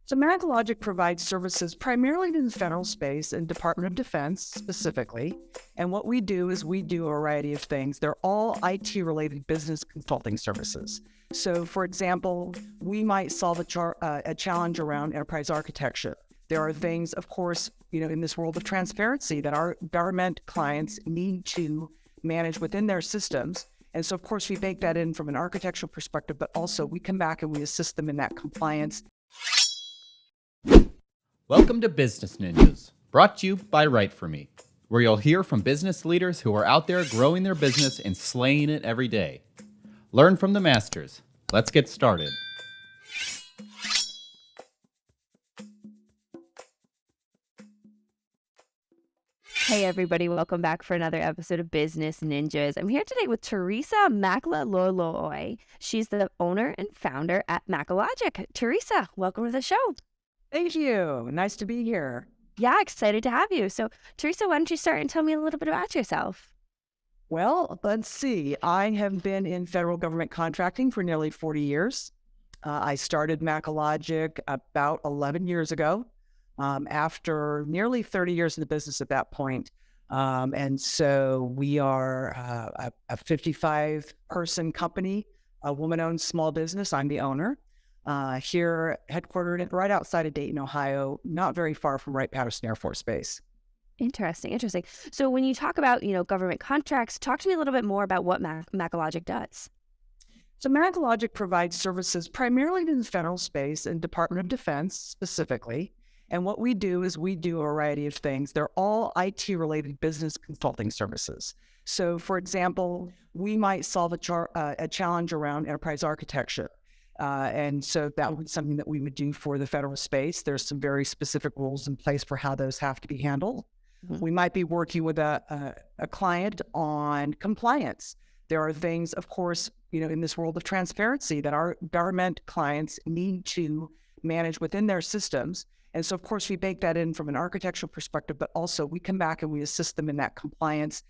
So Macalogic provides services primarily to the federal space and Department of Defense specifically. And what we do is we do a variety of things. They're all IT-related business consulting services. So, for example, we might solve a challenge around enterprise architecture. There are things, of course, in this world of transparency that our government clients need to manage within their systems. And so, of course, we bake that in from an architectural perspective, but also we come back and we assist them in that compliance. Welcome to Business Ninjas, brought to you by WriteForMe, where you'll hear from business leaders who are out there growing their business and slaying it every day. Learn from the masters. Let's get started. Hey everybody, welcome back for another episode of Business Ninjas. I'm here today with Teresa Macalolooy. She's the owner and founder at Macalogic. Teresa, welcome to the show. Thank you. Nice to be here. Yeah, excited to have you. So, Teresa, why don't you start and tell me a little bit about yourself? Well, let's see. I have been in federal government contracting for nearly 40 years. I started Macalogic about 11 years ago, after nearly 30 years in the business at that point. And so we are a 55-person company, a woman-owned small business. I'm the owner. Here, headquartered right outside of Dayton, Ohio, not very far from Wright-Patterson Air Force Base. Interesting. So when you talk about, government contracts, talk to me a little bit more about what Macalogic does. So Macalogic provides services primarily to the federal space and Department of Defense specifically. And what we do is we do a variety of things. They're all IT-related business consulting services. So, for example, we might solve a challenge around enterprise architecture. And so that would be something that we would do for the federal space. There's some very specific rules in place for how those have to be handled. Mm-hmm. We might be working with a client on compliance. There are things, of course, in this world of transparency that our government clients need to manage within their systems. And so, of course, we bake that in from an architectural perspective, but also we come back and we assist them in that compliance.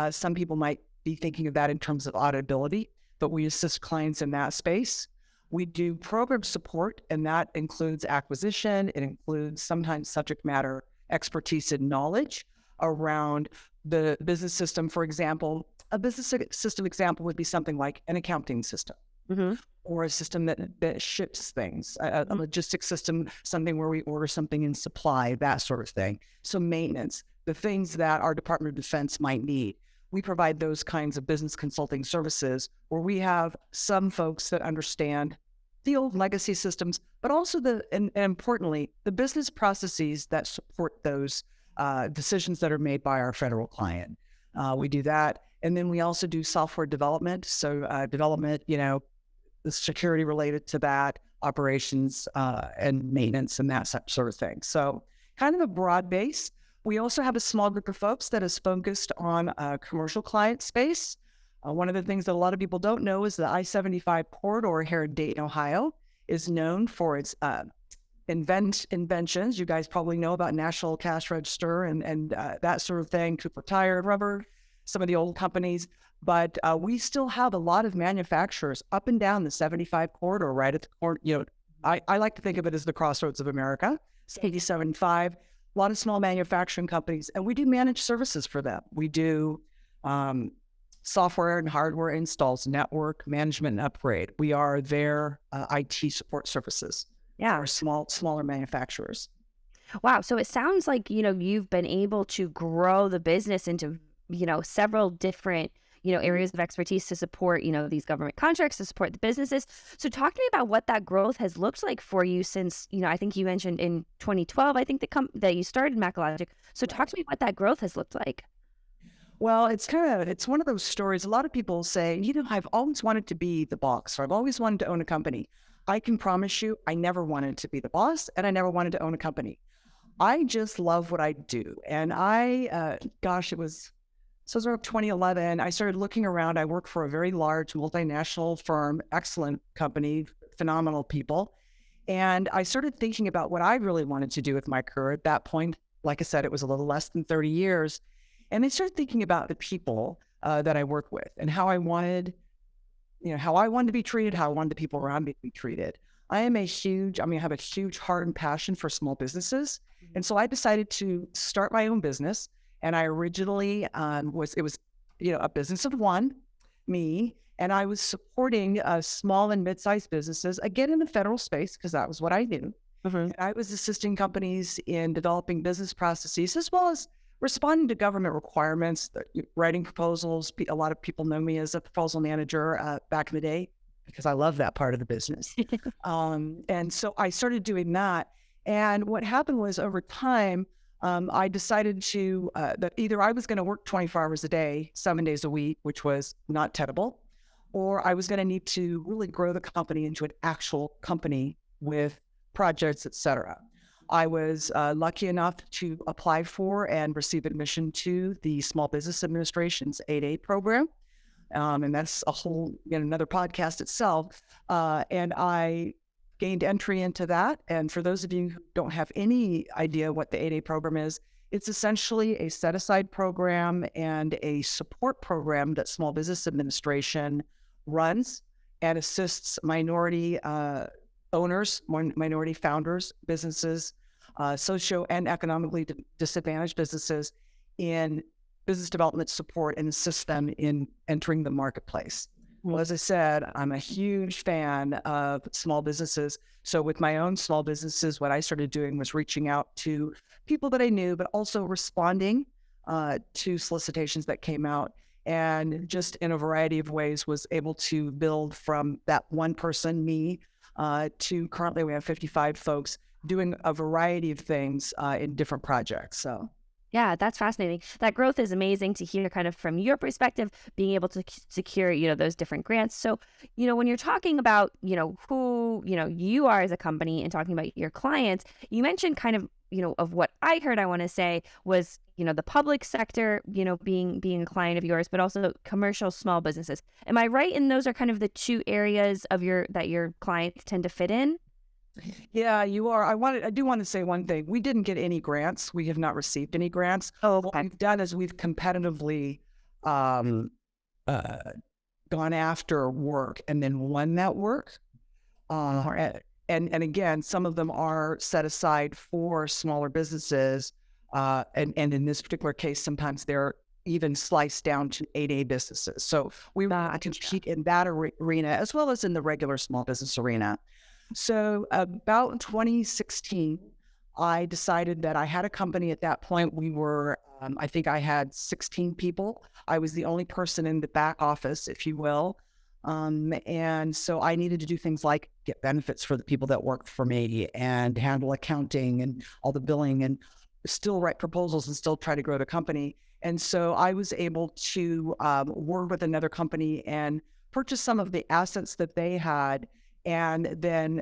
Some people might be thinking of that in terms of auditability, but we assist clients in that space. We do program support, and that includes acquisition. It includes sometimes subject matter expertise and knowledge around the business system. For example, a business system example would be something like an accounting system, mm-hmm. or a system that ships things, a logistics system, something where we order something in supply, that sort of thing. So maintenance, the things that our Department of Defense might need. We provide those kinds of business consulting services where we have some folks that understand the old legacy systems, but also and importantly, the business processes that support those decisions that are made by our federal client. We do that. And then we also do software development. So development, the security related to that, operations and maintenance and that sort of thing. So kind of a broad base. We also have a small group of folks that is focused on commercial client space. One of the things that a lot of people don't know is the I-75 corridor here in Dayton, Ohio, is known for its inventions. You guys probably know about National Cash Register and that sort of thing, Cooper Tire, Rubber, some of the old companies. But we still have a lot of manufacturers up and down the 75 corridor, right at the corner. I like to think of it as the crossroads of America, 75. A lot of small manufacturing companies, and we do managed services for them. We do software and hardware installs, network management and upgrade. We are their IT support services. Yeah, for smaller manufacturers. Wow. So it sounds like, you've been able to grow the business into, several different, areas of expertise to support, these government contracts, to support the businesses. So talk to me about what that growth has looked like for you since, I think you mentioned in 2012, I think that you started Macalogic. So talk to me what that growth has looked like. Well, it's one of those stories. A lot of people say, I've always wanted to be the boss, or I've always wanted to own a company. I can promise you, I never wanted to be the boss, and I never wanted to own a company. I just love what I do. And it was around 2011, I started looking around. I work for a very large multinational firm, excellent company, phenomenal people. And I started thinking about what I really wanted to do with my career at that point. Like I said, it was a little less than 30 years. And I started thinking about the people that I work with and how I wanted to be treated, how I wanted the people around me to be treated. I have a huge heart and passion for small businesses. And so I decided to start my own business. And I originally was a business of one, me, and I was supporting small and mid-sized businesses, again, in the federal space, because that was what I knew. And I was assisting companies in developing business processes, as well as responding to government requirements, writing proposals. A lot of people know me as a proposal manager back in the day, because I love that part of the business. And so I started doing that. And what happened was, over time, I decided that either I was going to work 24 hours a day, 7 days a week, which was not tenable, or I was going to need to really grow the company into an actual company with projects, et cetera. I was lucky enough to apply for and receive admission to the Small Business Administration's 8A program. And that's a whole, another podcast itself. And I gained entry into that. And for those of you who don't have any idea what the 8A program is, it's essentially a set-aside program and a support program that Small Business Administration runs and assists minority owners, minority founders, businesses, socio and economically disadvantaged businesses in business development support, and assist them in entering the marketplace. Well, as I said, I'm a huge fan of small businesses. So with my own small businesses, what I started doing was reaching out to people that I knew, but also responding to solicitations that came out, and just in a variety of ways was able to build from that one person, me, to currently we have 55 folks doing a variety of things in different projects. So. Yeah, that's fascinating. That growth is amazing to hear kind of from your perspective, being able to secure, those different grants. So, when you're talking about, who, you are as a company and talking about your clients, you mentioned kind of, of what I heard, I want to say was, the public sector, being a client of yours, but also commercial small businesses. Am I right? And those are kind of the two areas that your clients tend to fit in? Yeah, you are. I do want to say one thing. We didn't get any grants. We have not received any grants. Oh, What we've done is we've competitively gone after work and then won that work. And again, some of them are set aside for smaller businesses. And in this particular case, sometimes they're even sliced down to 8A businesses. So we compete in that arena, as well as in the regular small business arena. So about 2016, I decided that I had a company at that point. We were, I think I had 16 people. I was the only person in the back office, if you will. And so I needed to do things like get benefits for the people that worked for me, and handle accounting and all the billing, and still write proposals and still try to grow the company. And so I was able to work with another company and purchase some of the assets that they had, and then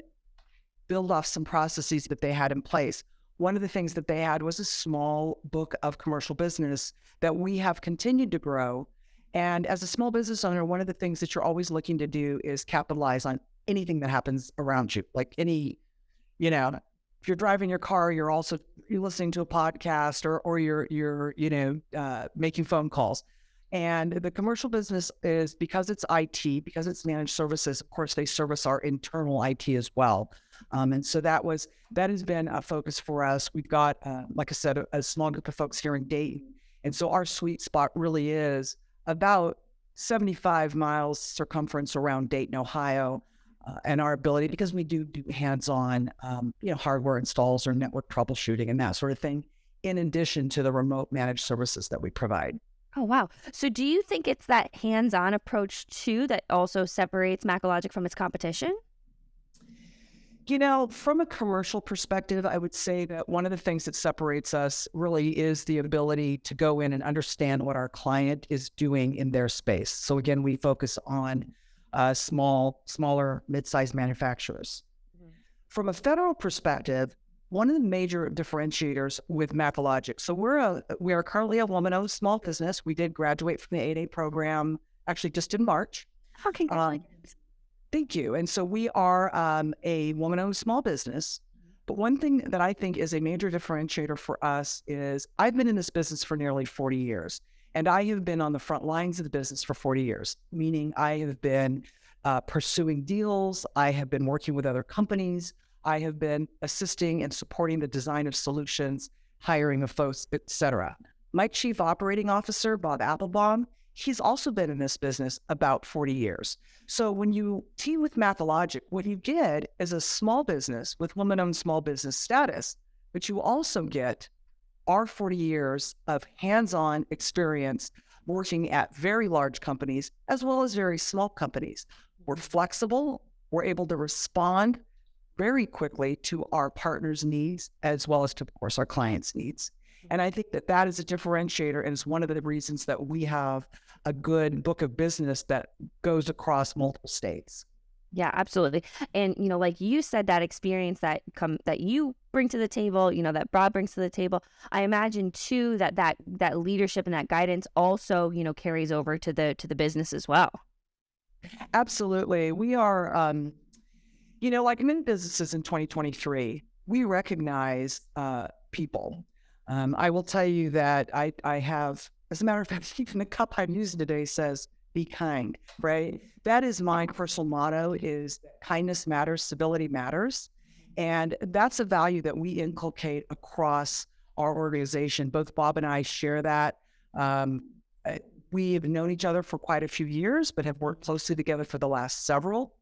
build off some processes that they had in place. One of the things that they had was a small book of commercial business that we have continued to grow. And as a small business owner, one of the things that you're always looking to do is capitalize on anything that happens around you. Like if you're driving your car, you're listening to a podcast, or you're making phone calls. And the commercial business is, because it's IT, because it's managed services, of course, they service our internal IT as well. And so that has been a focus for us. We've got, like I said, a small group of folks here in Dayton. And so our sweet spot really is about 75 miles circumference around Dayton, Ohio. And our ability, because we do hands-on, hardware installs or network troubleshooting and that sort of thing, in addition to the remote managed services that we provide. Oh, wow. So do you think it's that hands-on approach too that also separates Macalogic from its competition? From a commercial perspective, I would say that one of the things that separates us really is the ability to go in and understand what our client is doing in their space. So again, we focus on smaller, mid-sized manufacturers. Mm-hmm. From a federal perspective, one of the major differentiators with Macalogic, so we are currently a woman-owned small business. We did graduate from the 8A program actually just in March. Oh, congratulations. Thank you. And so we are a woman-owned small business. But one thing that I think is a major differentiator for us is I've been in this business for nearly 40 years. And I have been on the front lines of the business for 40 years, meaning I have been pursuing deals. I have been working with other companies. I have been assisting and supporting the design of solutions, hiring of folks, etc. My chief operating officer, Bob Applebaum, he's also been in this business about 40 years. So when you team with Macalogic, what you get is a small business with women-owned small business status, but you also get our 40 years of hands-on experience working at very large companies as well as very small companies. We're flexible. We're able to respond very quickly to our partners' needs as well as to, of course, our clients' needs. And I think that that is a differentiator and is one of the reasons that we have a good book of business that goes across multiple states. Yeah, absolutely. And, like you said, that experience that you bring to the table, that Bob brings to the table, I imagine too that leadership and that guidance also, carries over to the business as well. Absolutely. We are, like many businesses in 2023, we recognize people. I will tell you that I have, as a matter of fact, even the cup I'm using today says, be kind, right? That is my personal motto, is kindness matters, civility matters. And that's a value that we inculcate across our organization. Both Bob and I share that. We have known each other for quite a few years, but have worked closely together for the last several.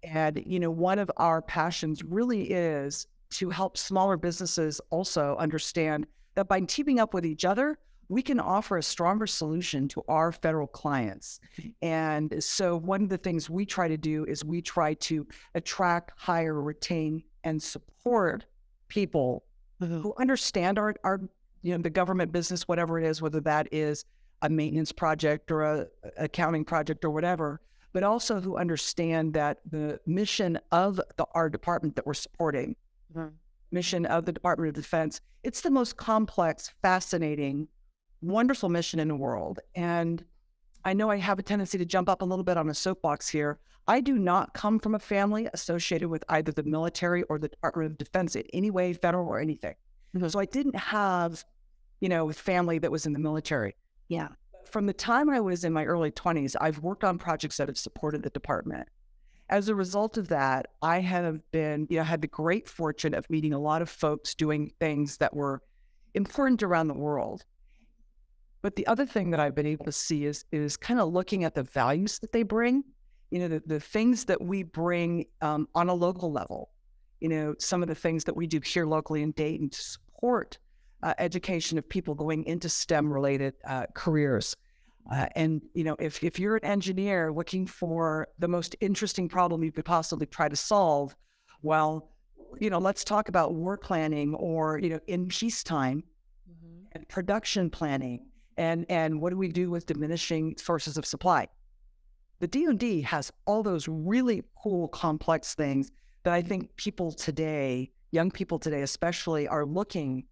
And, one of our passions really is to help smaller businesses also understand that by teaming up with each other, we can offer a stronger solution to our federal clients. And so one of the things we try to do is we try to attract, hire, retain, and support people who understand our the government business, whatever it is, whether that is a maintenance project or a accounting project or whatever, but also who understand that the mission of our department that we're supporting, mission of the Department of Defense, it's the most complex, fascinating, wonderful mission in the world. And I know I have a tendency to jump up a little bit on a soapbox here. I do not come from a family associated with either the military or the Department of Defense in any way, federal or anything. So I didn't have, family that was in the military. Yeah. From the time I was in my early 20s, I've worked on projects that have supported the department. As a result of that, I have been, had the great fortune of meeting a lot of folks doing things that were important around the world. But the other thing that I've been able to see is kind of looking at the values that they bring, the things that we bring on a local level, some of the things that we do here locally in Dayton to support education of people going into STEM-related careers. And if you're an engineer looking for the most interesting problem you could possibly try to solve, well, let's talk about war planning or, in peacetime and production planning. And what do we do with diminishing sources of supply? The DoD has all those really cool, complex things that I think people today, young people today especially, are looking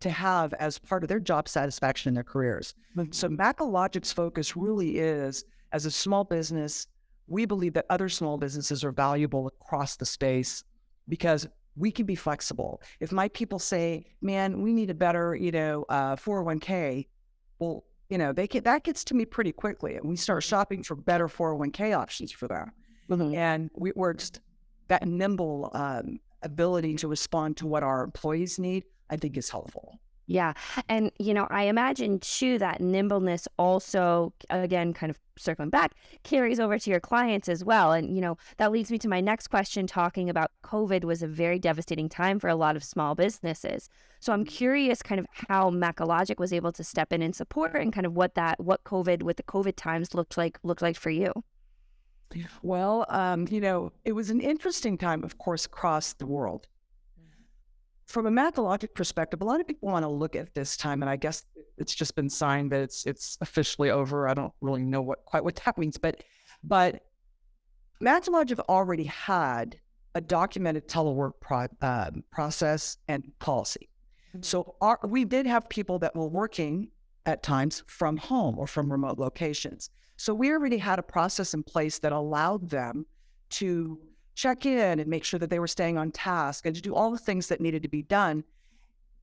to have as part of their job satisfaction in their careers. So Macalogic's focus really is, as a small business, we believe that other small businesses are valuable across the space because we can be flexible. If my people say, man, we need a better, 401k, well, that gets to me pretty quickly. And we start shopping for better 401k options for them. And we're just that nimble ability to respond to what our employees need, I think is helpful. Yeah. And, I imagine too, that nimbleness also, again, kind of circling back, carries over to your clients as well. And, that leads me to my next question, talking about COVID was a very devastating time for a lot of small businesses. So I'm curious kind of how Macalogic was able to step in and support and kind of what the COVID times looked like for you. Well, it was an interesting time, of course, across the world. From a Macalogic perspective, a lot of people want to look at this time, and I guess it's just been signed that it's officially over. I don't really know quite what that means, but Macalogic already had a documented telework process and policy. So we did have people that were working at times from home or from remote locations. So we already had a process in place that allowed them to check in and make sure that they were staying on task and to do all the things that needed to be done.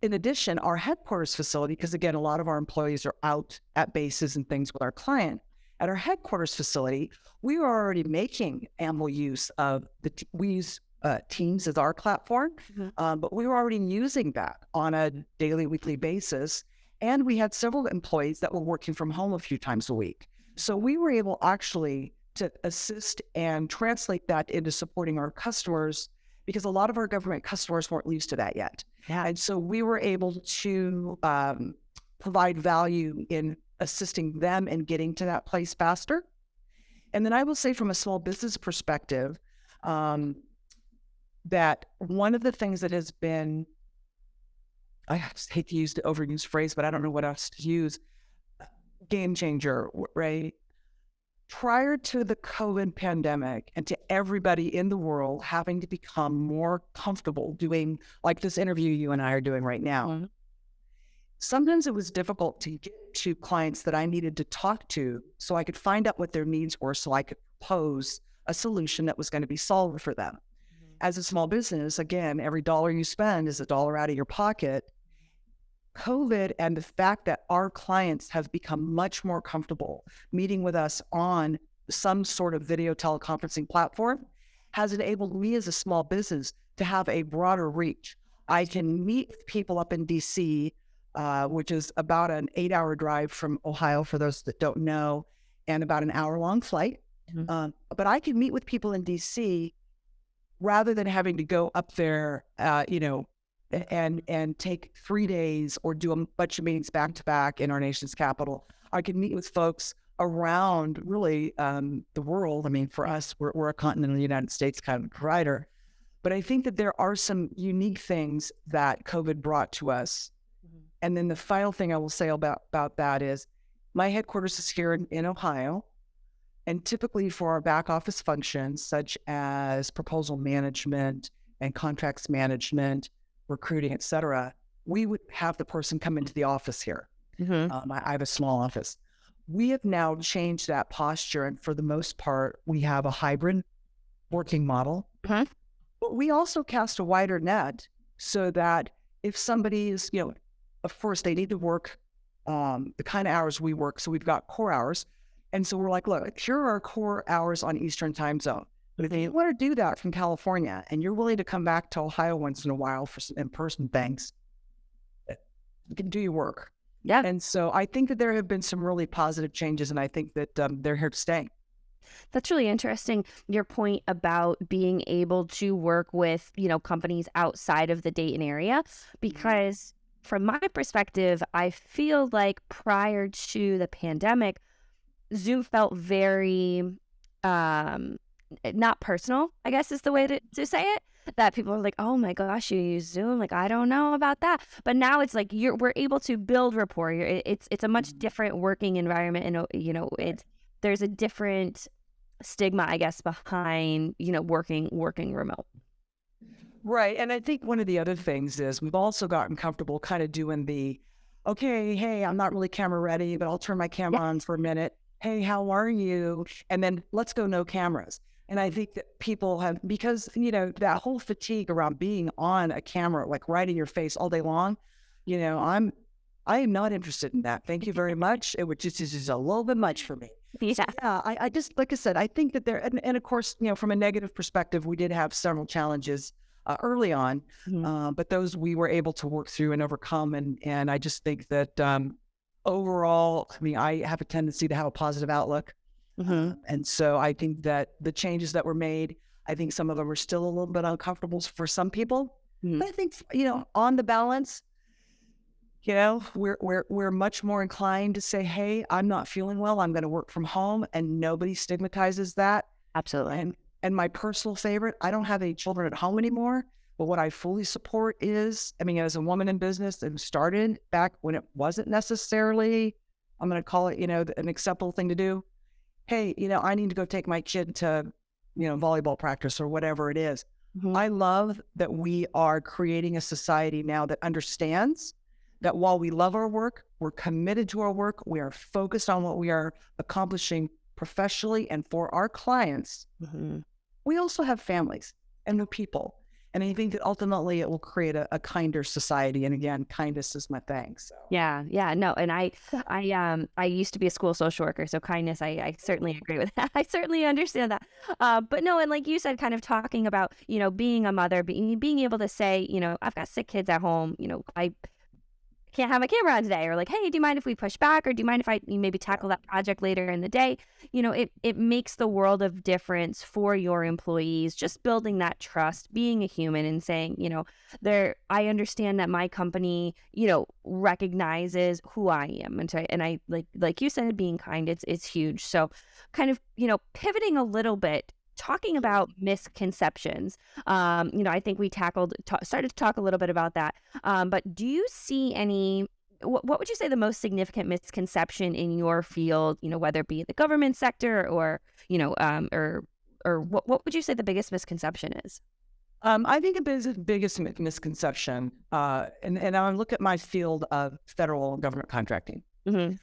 In addition, our headquarters facility, because again, a lot of our employees are out at bases and things with our client, At our headquarters facility, we were already making ample use of we use Teams as our platform, but we were already using that on a daily, weekly basis. And we had several employees that were working from home a few times a week. So we were able actually to assist and translate that into supporting our customers, because a lot of our government customers weren't used to that yet. Yeah. And so we were able to provide value in assisting them in getting to that place faster. And then I will say, from a small business perspective, that one of the things that has been, I hate to use the overused phrase, but I don't know what else to use, game changer, right? Prior to the COVID pandemic and to everybody in the world having to become more comfortable doing like this interview you and I are doing right now, sometimes it was difficult to get to clients that I needed to talk to so I could find out what their needs were, so I could propose a solution that was going to be solved for them. As a small business, again, every dollar you spend is a dollar out of your pocket. COVID and the fact that our clients have become much more comfortable meeting with us on some sort of video teleconferencing platform has enabled me as a small business to have a broader reach. I can meet people up in DC, which is about an 8-hour drive from Ohio, for those that don't know, and about an hour-long flight. But I can meet with people in DC rather than having to go up there, and take 3 days or do a bunch of meetings back to back in our nation's capital. I can meet with folks around really the world. I mean, for us, we're a continental United States kind of provider. But I think that there are some unique things that COVID brought to us. And then the final thing I will say about that is my headquarters is here in Ohio. And typically for our back office functions, such as proposal management and contracts management, recruiting, et cetera, we would have the person come into the office here. I have a small office. We have now changed that posture. And for the most part, we have a hybrid working model. But we also cast a wider net so that if somebody is, of course, they need to work the kind of hours we work. So we've got core hours. And so we're like, look, here are our core hours on Eastern time zone. But if you want to do that from California and you're willing to come back to Ohio once in a while for some in-person things, you can do your work. Yeah. And so I think that there have been some really positive changes, and I think that they're here to stay. That's really interesting. Your point about being able to work with, companies outside of the Dayton area, because from my perspective, I feel like prior to the pandemic, Zoom felt very, not personal, I guess is the way to say it, that people are like, oh my gosh, you use Zoom? Like, I don't know about that. But now it's like we're able to build rapport. It's a much different working environment. And, there's a different stigma, I guess, behind, working remote. Right. And I think one of the other things is we've also gotten comfortable kind of doing the, okay, hey, I'm not really camera ready, but I'll turn my camera on for a minute. Hey, how are you? And then let's go no cameras. And I think that people have, because, that whole fatigue around being on a camera, like right in your face all day long, I am not interested in that. Thank you very much. It would just is a little bit much for me. Yeah. I just, like I said, I think that there, and of course, from a negative perspective, we did have several challenges early on, but those we were able to work through and overcome. And I just think that overall, I have a tendency to have a positive outlook. And so I think that the changes that were made, I think some of them are still a little bit uncomfortable for some people. But I think, on the balance, we're much more inclined to say, hey, I'm not feeling well, I'm going to work from home, and nobody stigmatizes that. Absolutely. And my personal favorite, I don't have any children at home anymore, but what I fully support is, as a woman in business and started back when it wasn't necessarily, I'm going to call it, an acceptable thing to do. Hey, I need to go take my kid to, volleyball practice or whatever it is. I love that we are creating a society now that understands that while we love our work, we're committed to our work, we are focused on what we are accomplishing professionally and for our clients. We also have families and we're people. And I think that ultimately it will create a kinder society. And again, kindness is my thing. So Yeah, no, and I used to be a school social worker, so kindness, I certainly agree with that. I certainly understand that. But no, and like you said, kind of talking about, being a mother, being able to say, I've got sick kids at home, I can't have my camera on today, or like, hey, do you mind if we push back, or do you mind if I maybe tackle that project later in the day? It makes the world of difference for your employees, just building that trust, being a human and saying, I understand that my company, recognizes who I am. And I like you said, being kind, it's huge. So kind of, pivoting a little bit, talking about misconceptions. I think we started to talk a little bit about that. But do you see any, what would you say the most significant misconception in your field, whether it be the government sector or, or what would you say the biggest misconception is? I think the biggest misconception, and I look at my field of federal government contracting. Mm-hmm.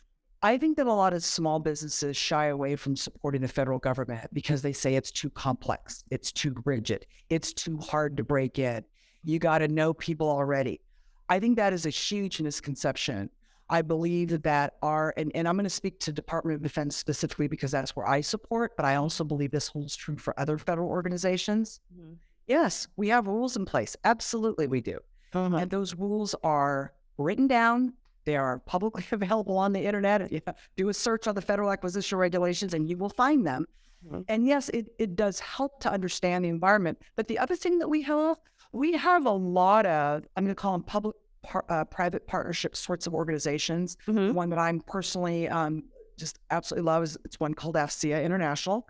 I think that a lot of small businesses shy away from supporting the federal government because they say it's too complex, it's too rigid, it's too hard to break in. You got to know people already. I think that is a huge misconception. I believe that and I'm going to speak to Department of Defense specifically because that's where I support, but I also believe this holds true for other federal organizations. Mm-hmm. Yes, we have rules in place. Absolutely, we do. Uh-huh. And those rules are written down. They are publicly available on the internet. If you do a search on the federal acquisition regulations and you will find them. Mm-hmm. And yes, it does help to understand the environment. But the other thing that we have a lot of, I'm going to call them public-private partnership sorts of organizations. Mm-hmm. One that I'm personally just absolutely love is it's one called AFCEA International.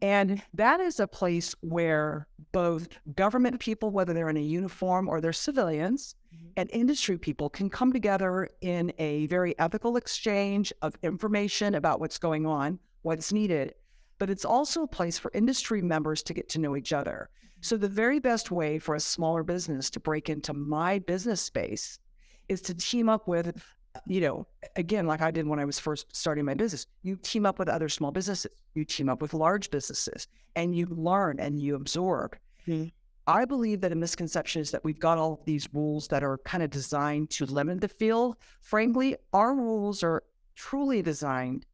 And that is a place where both government people, whether they're in a uniform or they're civilians, mm-hmm. and industry people can come together in a very ethical exchange of information about what's going on, what's needed. But it's also a place for industry members to get to know each other. So the very best way for a smaller business to break into my business space is to team up with, again, like I did when I was first starting my business, you team up with other small businesses, you team up with large businesses, and you learn and you absorb. Mm-hmm. I believe that a misconception is that we've got all of these rules that are kind of designed to limit the field. Frankly, our rules are truly designed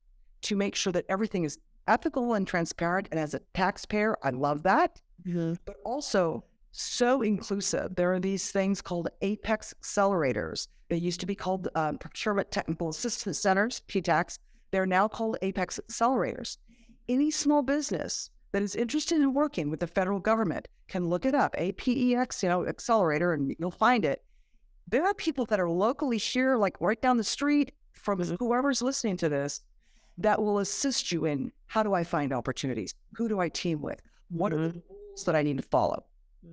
to make sure that everything is ethical and transparent. And as a taxpayer, I love that, mm-hmm. but also so inclusive. There are these things called Apex accelerators. They used to be called Procurement Technical Assistance Centers, PTACs. They're now called Apex accelerators. Any small business that is interested in working with the federal government can look it up, APEX, accelerator, and you'll find it. There are people that are locally here, like right down the street from whoever's listening to this, that will assist you in how do I find opportunities? Who do I team with? What are the rules that I need to follow?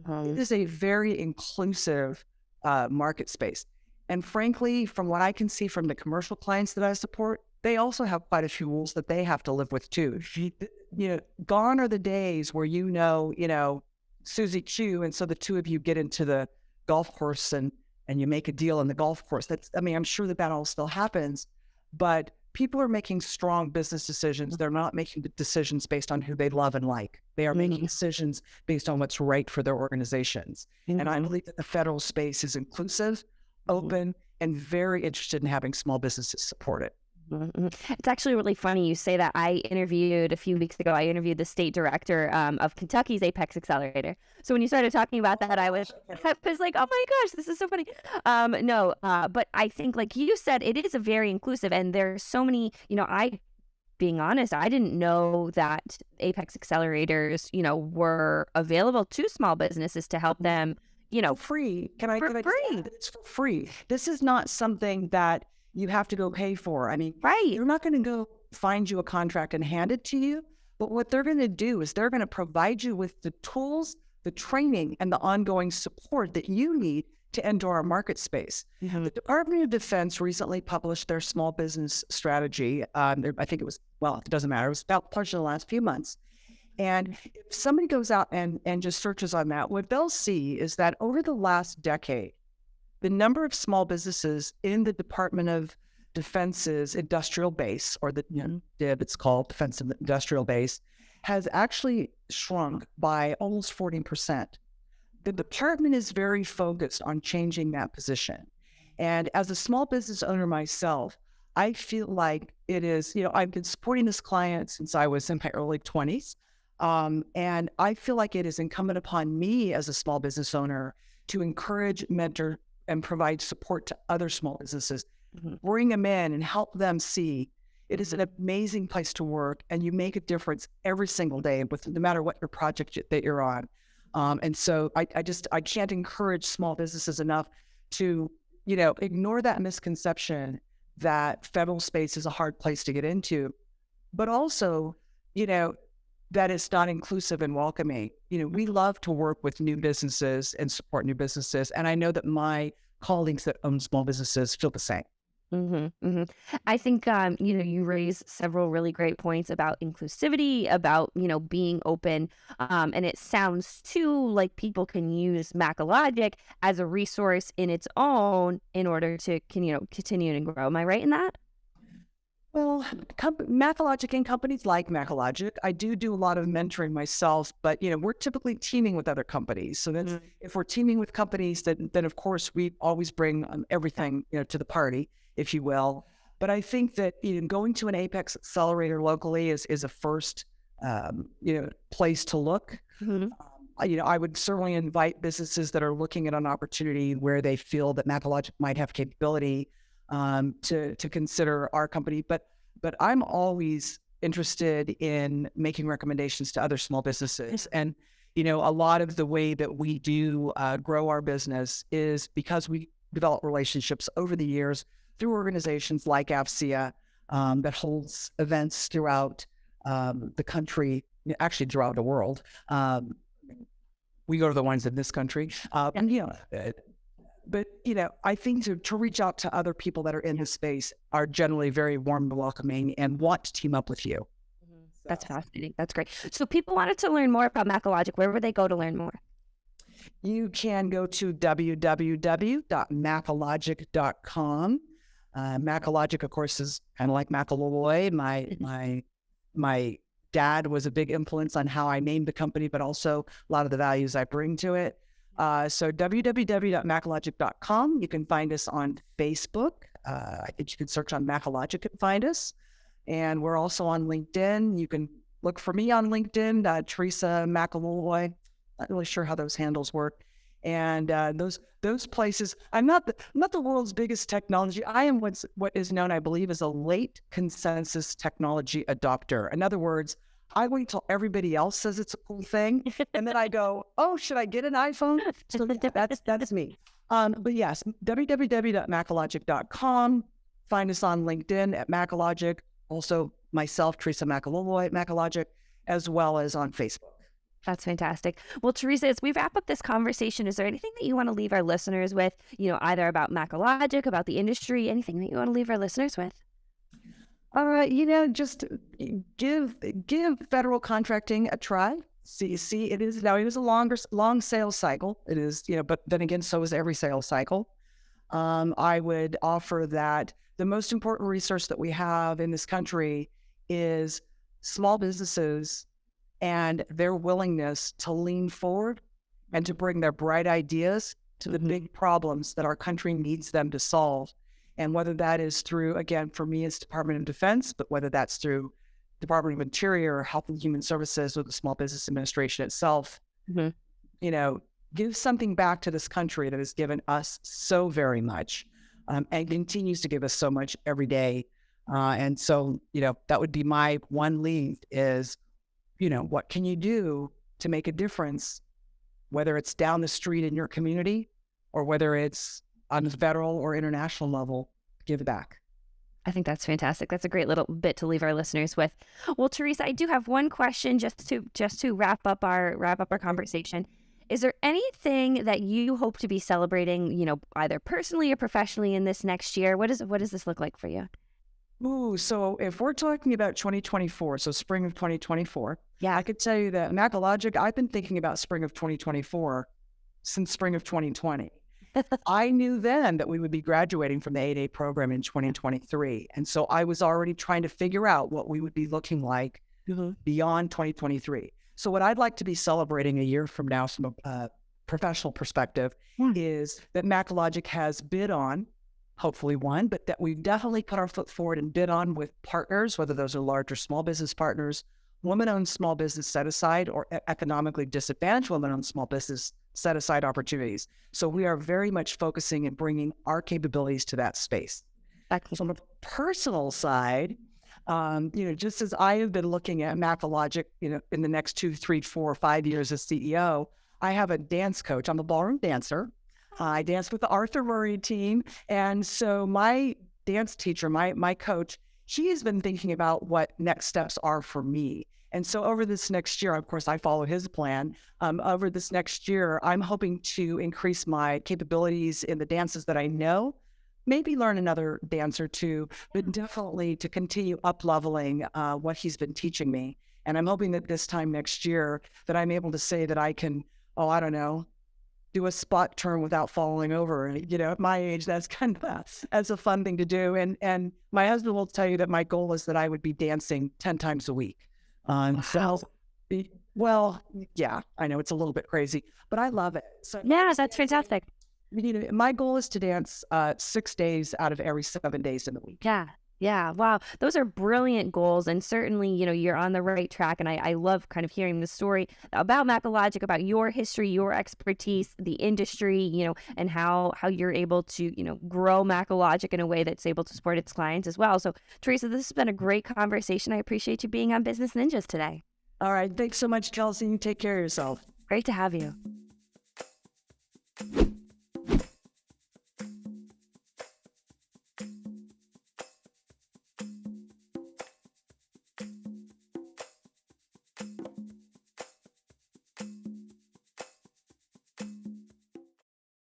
It is a very inclusive market space. And frankly, from what I can see from the commercial clients that I support, they also have quite a few rules that they have to live with too. Gone are the days where Susie Q, and so the two of you get into the golf course and you make a deal on the golf course. I'm sure that all still happens, but people are making strong business decisions. They're not making decisions based on who they love and like. They are making decisions based on what's right for their organizations. Mm-hmm. And I believe that the federal space is inclusive, open, and very interested in having small businesses support it. It's actually really funny you say that. A few weeks ago, I interviewed the state director of Kentucky's Apex Accelerator. So when you started talking about that, I was like, oh my gosh, this is so funny. But I think, like you said, it is a very inclusive, and there's so many, being honest, I didn't know that Apex Accelerators, were available to small businesses to help them, free. Can I free? It's for free. This is not something that you have to go pay for. Right. They're not going to go find you a contract and hand it to you. But what they're going to do is they're going to provide you with the tools, the training, and the ongoing support that you need to enter our market space. Mm-hmm. The Department of Defense recently published their small business strategy. I think it doesn't matter. It was about published in the last few months. And if somebody goes out and just searches on that, what they'll see is that over the last decade, the number of small businesses in the Department of Defense's industrial base, or the DIB, it's called Defense Industrial Base, has actually shrunk by almost 40%. the department is very focused on changing that position. And as a small business owner myself, I feel like it is, I've been supporting this client since I was in my early 20s. And I feel like it is incumbent upon me as a small business owner to encourage, mentor, and provide support to other small businesses, bring them in and help them see it is an amazing place to work, and you make a difference every single day with no matter what your project that you're on. And so I can't encourage small businesses enough to, ignore that misconception that federal space is a hard place to get into, but also, that it's not inclusive and welcoming. We love to work with new businesses and support new businesses. And I know that my colleagues that own small businesses feel the same. I think, you raised several really great points about inclusivity, about, being open. And it sounds too like people can use Macalogic as a resource in its own in order to, continue to grow. Am I right in that? Well, Macalogic and companies like Macalogic, I do a lot of mentoring myself, but, we're typically teaming with other companies. So that's, if we're teaming with companies, then of course we always bring everything, to the party, if you will. But I think that, going to an Apex accelerator locally is a first, place to look. I would certainly invite businesses that are looking at an opportunity where they feel that Macalogic might have capability to consider our company, but I'm always interested in making recommendations to other small businesses. And, a lot of the way that we do grow our business is because we develop relationships over the years through organizations like AFCEA that holds events throughout the country, actually throughout the world. We go to the ones in this country. But, I think to reach out to other people that are in this space are generally very warm and welcoming and want to team up with you. That's fascinating. That's great. So people wanted to learn more about Macalogic. Where would they go to learn more? You can go to www.macalogic.com. Macalogic, of course, is kind of like Macalolooy. My dad was a big influence on how I named the company, but also a lot of the values I bring to it. So www.macalogic.com. You can find us on Facebook. I think you can search on Macalogic and find us. And we're also on LinkedIn. You can look for me on LinkedIn, Teresa Macalolooy. Not really sure how those handles work. And those places, I'm not the world's biggest technology. I am what is known, I believe, as a late consensus technology adopter. In other words, I wait till everybody else says it's a cool thing, and then I go, "Oh, should I get an iPhone?" So that's me. But yes, www.macalogic.com. Find us on LinkedIn at Macalogic. Also, myself, Teresa Macalolooy at Macalogic, as well as on Facebook. That's fantastic. Well, Teresa, as we wrap up this conversation, is there anything that you want to leave our listeners with? Either about Macalogic, about the industry, anything that you want to leave our listeners with? Just give federal contracting a try. See, it is a long sales cycle. It is, but then again, so is every sales cycle. I would offer that the most important resource that we have in this country is small businesses and their willingness to lean forward and to bring their bright ideas to the big problems that our country needs them to solve. And whether that is through, again, for me, it's Department of Defense, but whether that's through Department of Interior, Health and Human Services, or the Small Business Administration itself, give something back to this country that has given us so very much and continues to give us so much every day. And so, that would be my one lead is, what can you do to make a difference, whether it's down the street in your community or whether it's on the federal or international level, give back. I think that's fantastic. That's a great little bit to leave our listeners with. Well, Teresa, I do have one question just to wrap up our conversation. Is there anything that you hope to be celebrating, either personally or professionally in this next year? What does this look like for you? Ooh, so if we're talking about 2024, so spring of 2024, I could tell you that Macalogic, I've been thinking about spring of 2024 since spring of 2020. I knew then that we would be graduating from the 8A program in 2023. And so I was already trying to figure out what we would be looking like beyond 2023. So what I'd like to be celebrating a year from now from a professional perspective is that Macalogic has bid on, hopefully won, but that we've definitely put our foot forward and bid on with partners, whether those are large or small business partners, women-owned small business set-aside, or economically disadvantaged women-owned small business set-aside opportunities. So we are very much focusing and bringing our capabilities to that space. So on the personal side, just as I have been looking at Macalogic, in the next 2, 3, 4, 5 years as CEO, I have a dance coach. I'm a ballroom dancer. I dance with the Arthur Murray team. And so my dance teacher, my coach, he has been thinking about what next steps are for me. And so over this next year, of course, I follow his plan. Over this next year, I'm hoping to increase my capabilities in the dances that I know, maybe learn another dance or two, but definitely to continue up-leveling what he's been teaching me. And I'm hoping that this time next year that I'm able to say that I can, do a spot turn without falling over. At my age, that's that's a fun thing to do. And my husband will tell you that my goal is that I would be dancing 10 times a week. Well, yeah, I know it's a little bit crazy, but I love it. So yeah, that's fantastic. My goal is to dance 6 days out of every 7 days in the week. Yeah. Wow. Those are brilliant goals. And certainly, you're on the right track. And I love kind of hearing the story about Macalogic, about your history, your expertise, the industry, and how you're able to, grow Macalogic in a way that's able to support its clients as well. So, Teresa, this has been a great conversation. I appreciate you being on Business Ninjas today. All right. Thanks so much, Kelsey. You take care of yourself. Great to have you.